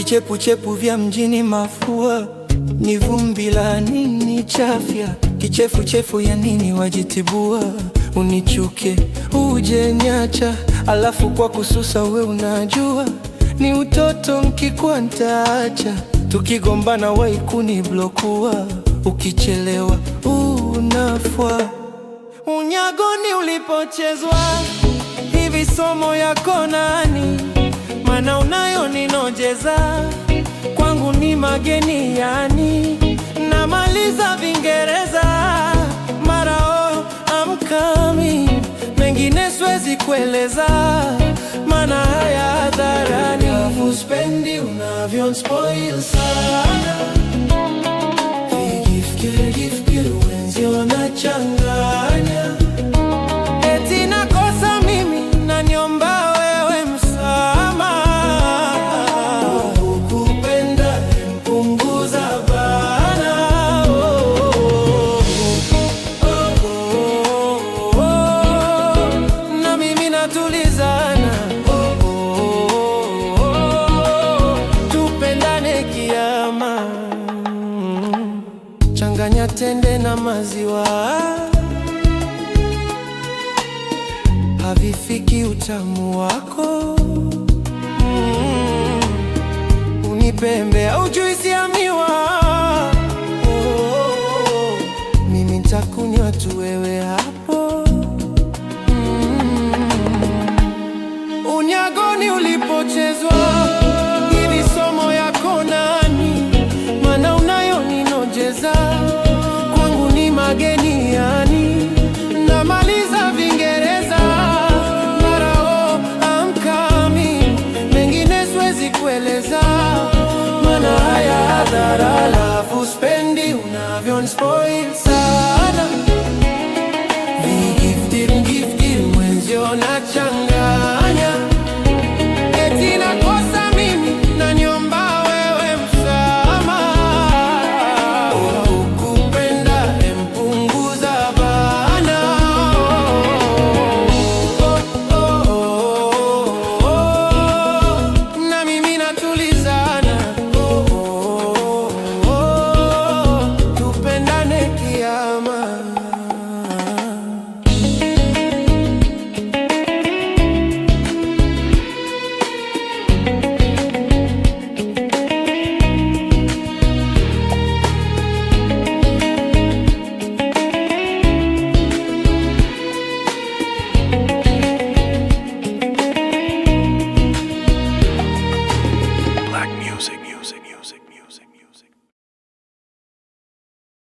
Vichepuchepu vya mjini, mafua ni vumbi la nini chafya, kichefuchefu ya nini wajitibua, unichuke uje nyacha, alafu kwa kususa we unajua ni utoto, nkikuwa ntaacha, tukigombana waikuni blokua, ukichelewa unafwa. Unyagoni ulipochezwa hivi somo yako nani? Mana unayo ninojeza kwangu ni mageni yani, namaliza Vingereza mara I'm coming, mengine siwezi kueleza mana haya hadharani. Uspendi unavyo spoil sana, Vigifkir wenzio nachanganya, eti nakosa mimi na niomba wewe msamaha, ukupenda mpunguza bana. Na mimi natulizana, tupendane kiama, changanya tende na maziwa, havifiki utamu wako. Unipembe au juisi ya miwa, mimi ntakunywa tu wewe hapo. Unyagoni ulipochezwa